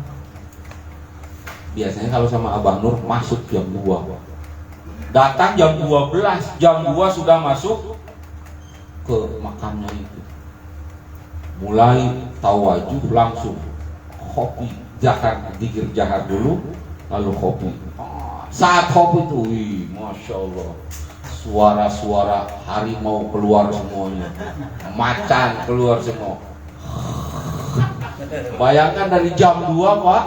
Biasanya kalau sama Abang Nur masuk jam 2. Datang jam 12, jam 2 sudah masuk ke makamnya itu. Mulai tawajuh langsung kopi jahar, dikir jahar dulu, lalu kopi. Saat kopi itu, wih, masya Allah, suara-suara harimau keluar semuanya, macan keluar semua. Bayangkan dari jam 2 Pak,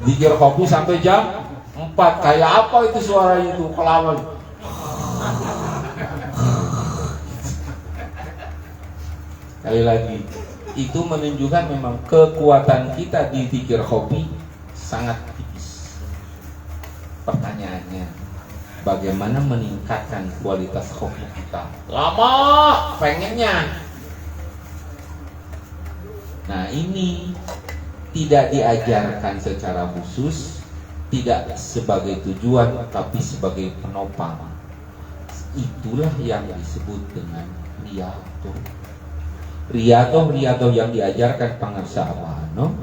dikir kopi sampai jam 4, kayak apa itu suaranya itu, kelawan. Sekali lagi, itu menunjukkan memang kekuatan kita di zikir kopi sangat tipis. Pertanyaannya, bagaimana meningkatkan kualitas kopi kita? Lama pengennya. Nah, ini tidak diajarkan secara khusus, tidak sebagai tujuan, tapi sebagai penopang. Itulah yang disebut dengan riyadhah. Riyadhah yang diajarkan Pangarsa Abah Anom,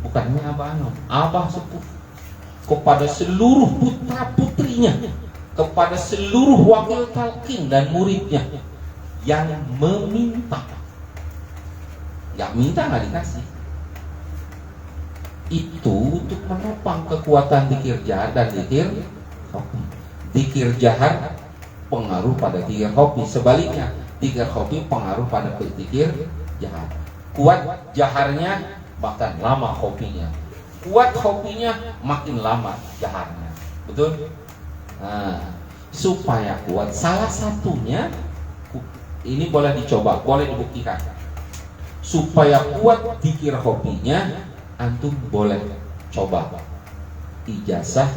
bukannya Abah Anom, Abah Sepuh, kepada seluruh putra putrinya, kepada seluruh wakil talqin dan muridnya yang meminta. Gak minta gak dikasih. Itu untuk menopang kekuatan dikir jahar dan dikir kopi. Dikir jahar pengaruh pada dikir kopi. Sebaliknya, dikir kopi pengaruh pada dikir jahar. Kuat jaharnya, bahkan lama kopinya. Kuat kopinya, makin lama jaharnya. Betul? Nah, supaya kuat, salah satunya ini boleh dicoba, boleh dibuktikan. Supaya kuat dikir kopinya, antum boleh coba ijazah,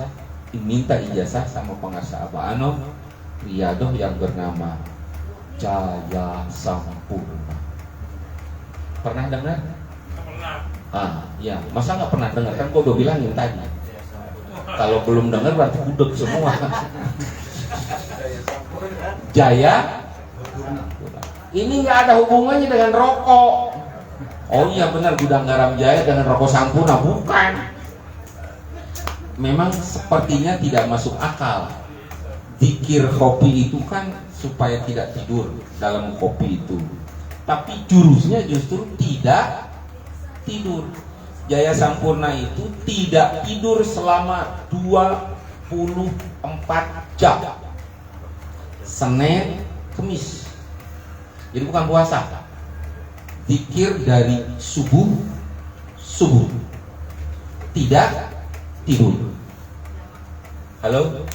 minta ijazah sama Pangarsa Abah Anom, riyadhah yang bernama Jaya Sampurna. Pernah dengar? Pernah. Ya, masa nggak pernah dengar? Kan gua udah bilangin tadi. Kalau belum dengar berarti budek semua. Jaya. Ini nggak ada hubungannya dengan rokok. Oh iya benar, gudang garam Jaya dengan rokok Sampurna, bukan. Memang sepertinya tidak masuk akal. Dikir kopi itu kan supaya tidak tidur dalam kopi itu. Tapi jurusnya justru tidak tidur. Jaya Sampurna itu tidak tidur selama 24 jam. Senin, Kemis. Jadi bukan puasa. Zikir dari subuh tidak tidur. Halo,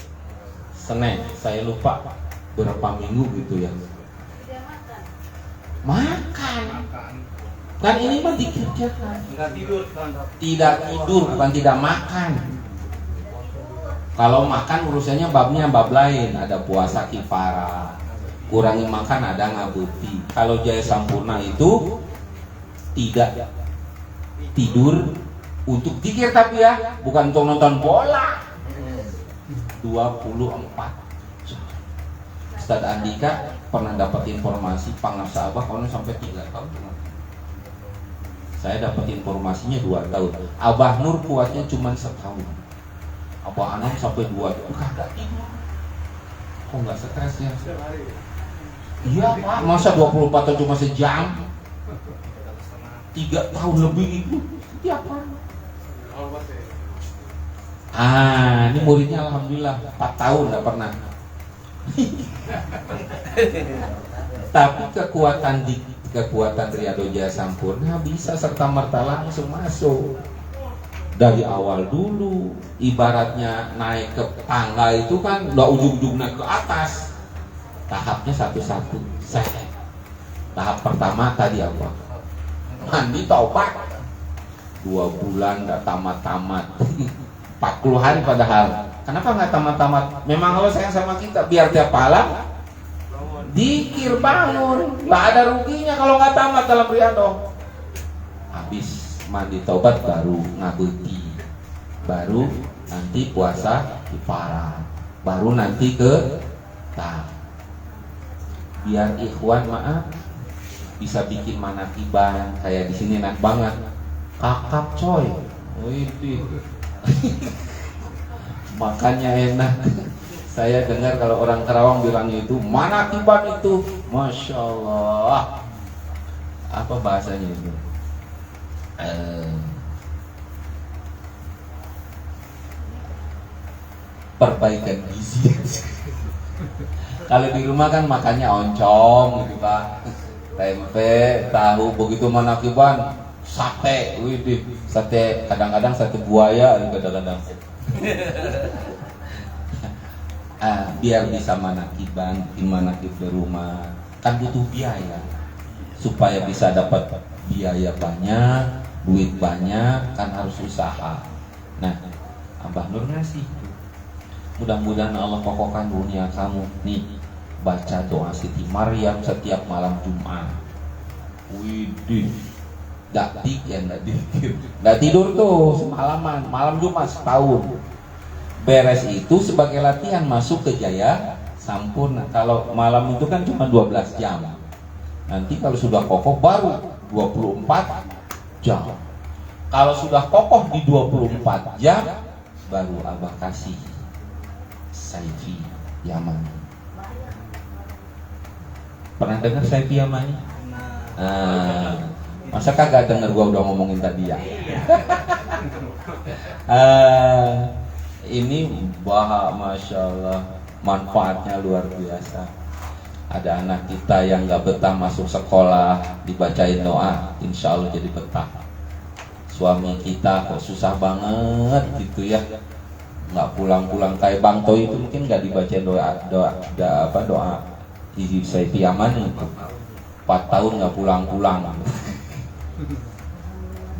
Senin, saya lupa berapa minggu gitu ya. Makan. Kan ini mah zikir jahar. Tidak tidur, bukan tidak makan. Kalau makan urusannya babnya bab lain, ada puasa kifarah. Kurangi makan ada ngabuti. Kalau Jaya Sampurna itu tidak tidur untuk zikir, tapi ya bukan untuk nonton bola. 24 Ustaz Andika pernah dapat informasi Pangarsa Abah kalau sampai 3 tahun. Saya dapat informasinya 2 tahun. Abah Nur kuatnya cuma setahun. Abah Anam sampai 2 tahun. Kagak tidur. Kok nggak stres ya? Iya Pak, masa 24 tahun cuma sejam? 3 tahun lebih itu tiap hari. Ini muridnya alhamdulillah 4 tahun nggak pernah. Tapi kekuatan Riyadhul Jaya Sampurna bisa serta merta langsung masuk dari awal dulu. Ibaratnya naik ke tangga itu kan udah ujung-ujungnya ke atas. Tahapnya satu-satu. Tahap pertama tadi apa? Mandi taubat 2 bulan nggak tamat-tamat. 40 hari padahal. Kenapa nggak tamat-tamat? Memang Allah sayang sama kita, biar tiap malam dikir bangun. Nggak ada ruginya kalau nggak tamat dalam riyadhah. Habis mandi taubat baru ngabeti, baru nanti puasa kifarah, baru nanti ke biar ikhwan maaf bisa bikin manakiban kayak di sini enak banget. Kakap coy. Wih. Makannya enak. Saya dengar kalau orang Karawang bilang itu manakiban itu, masya Allah. Apa bahasanya itu? Perbaikan gizi. Kalau di rumah kan makannya oncom gitu Pak, tempe, tahu. Begitu manakiban sate, wih, sate kadang-kadang sate buaya, kadang-kadang. Biar bisa manakiban, bikin manakib di rumah kan butuh biaya. Supaya bisa dapat biaya banyak, duit banyak, kan harus usaha. Nah, Abah Nur ngasih. Mudah-mudahan Allah kokohkan dunia kamu. Nih, baca doa Siti Maryam setiap malam Jumat. Widih, nggak tidur tuh semalaman, malam Jumat setahun. Beres itu sebagai latihan masuk ke Jaya Sampurna. Kalau malam itu kan cuma 12 jam. Nanti kalau sudah kokoh baru 24 jam. Kalau sudah kokoh di 24 jam baru Abah kasih Saifi Yamani. Pernah dengar Saifi Yamani? Masa kagak denger gua udah ngomongin tadi ya? Ini masya Allah, manfaatnya luar biasa. Ada anak kita yang nggak betah masuk sekolah, dibacain doa, insya Allah jadi betah. Suami kita kok susah banget gitu ya, nggak pulang-pulang kayak Bang Toy itu mungkin nggak dibacain doa Hizib Saifi Yaman itu 4 tahun nggak pulang-pulang.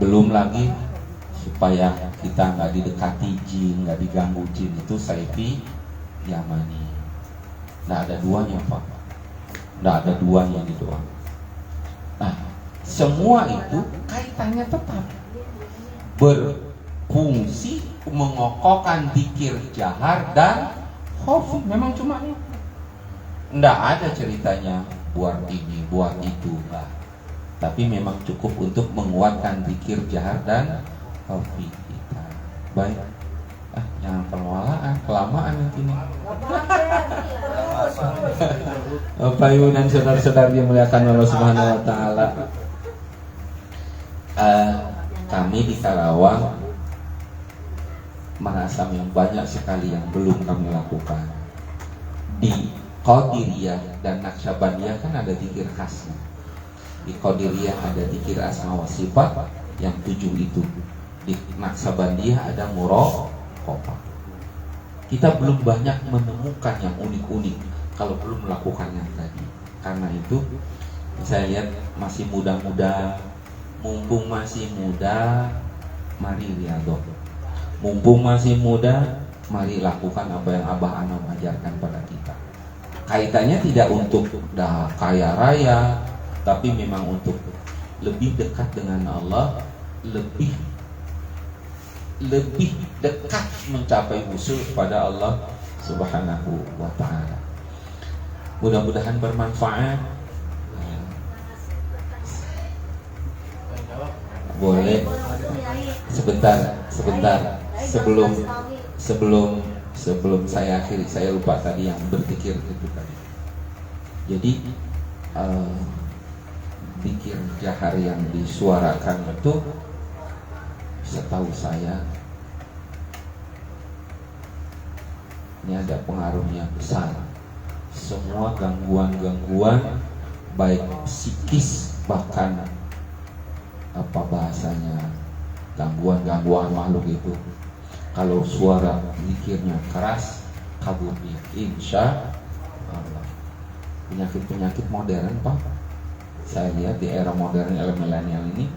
Belum lagi supaya kita nggak didekati jin, nggak diganggu jin, itu Saifi Yamani. Nggak ada duanya Pak, nggak ada duanya di doa. Nah, semua itu kaitannya tetap berfungsi mengokohkan zikir jahar dan khafi. Memang cuma itu, nggak ada ceritanya buat ini, buat itu, enggak. Tapi memang cukup untuk menguatkan zikir jahar dan khafi kita. Baik, jangan perwalaan, kelamaan nanti nih. Bapak Ibu dan saudara-saudara yang dimuliakan Allah Subhanahu wa taala. Kami di Karawang merasa yang banyak sekali yang belum kami lakukan. Di Qadiriyah dan Naqsyabandiyah kan ada zikir khasnya. Di Qadiriyah ada zikir asma wa sifat yang 7 itu. Di Naqsyabandiyah ada muraqabah. Kita belum banyak menemukan yang unik-unik kalau belum melakukan yang tadi. Karena itu saya lihat masih muda-muda. Mumpung masih muda, mari riyadhah. Mumpung masih muda, mari lakukan apa yang Abah Anam ajarkan pada kita. Kaitannya tidak untuk kaya raya, tapi memang untuk lebih dekat dengan Allah, lebih dekat mencapai usul pada Allah Subhanahu wa ta'ala. Mudah-mudahan bermanfaat. Boleh sebentar sebelum saya akhiri, saya lupa tadi yang berzikir itu tadi. Jadi zikir jahar yang disuarakan itu setahu saya ini ada pengaruhnya besar. Semua gangguan-gangguan baik psikis, bahkan apa bahasanya, gangguan-gangguan makhluk itu, kalau suara zikirnya keras, kaburnya insya Allah. Penyakit-penyakit modern Pak, saya lihat di era modern, era milenial ini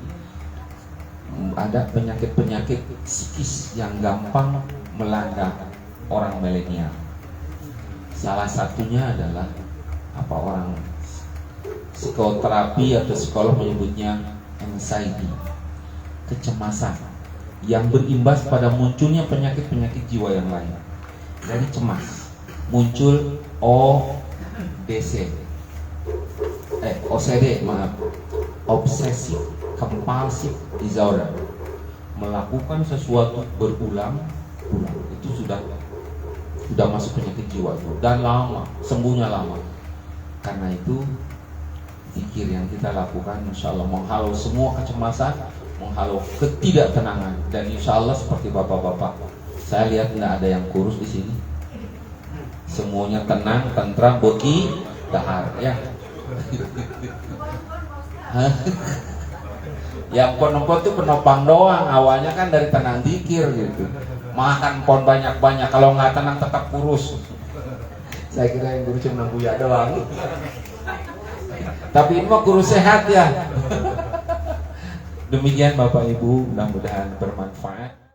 ada penyakit-penyakit psikis yang gampang melanda orang milenial. Salah satunya adalah apa, orang psikoterapi atau psikolog menyebutnya anxiety, kecemasan yang berimbas pada munculnya penyakit-penyakit jiwa yang lain. Dari cemas muncul OCD, obsessive compulsive disorder, melakukan sesuatu berulang-ulang. Itu sudah masuk penyakit jiwa itu, dan lama, sembuhnya lama. Karena itu zikir yang kita lakukan insya Allah menghalau semua kecemasan, menghalau ketidaktenangan, dan insya Allah seperti bapak-bapak, saya lihat tidak ada yang kurus di sini, semuanya tenang, tentram, beki, dahar, ya. Yang pon-pon itu penopang doang, awalnya kan dari tenang zikir gitu. Makan pon banyak-banyak, kalau nggak tenang tetap kurus. Saya kira yang kurus cuma Buya doang. Tapi ini mah kurus sehat ya. Demikian Bapak Ibu, mudah-mudahan bermanfaat.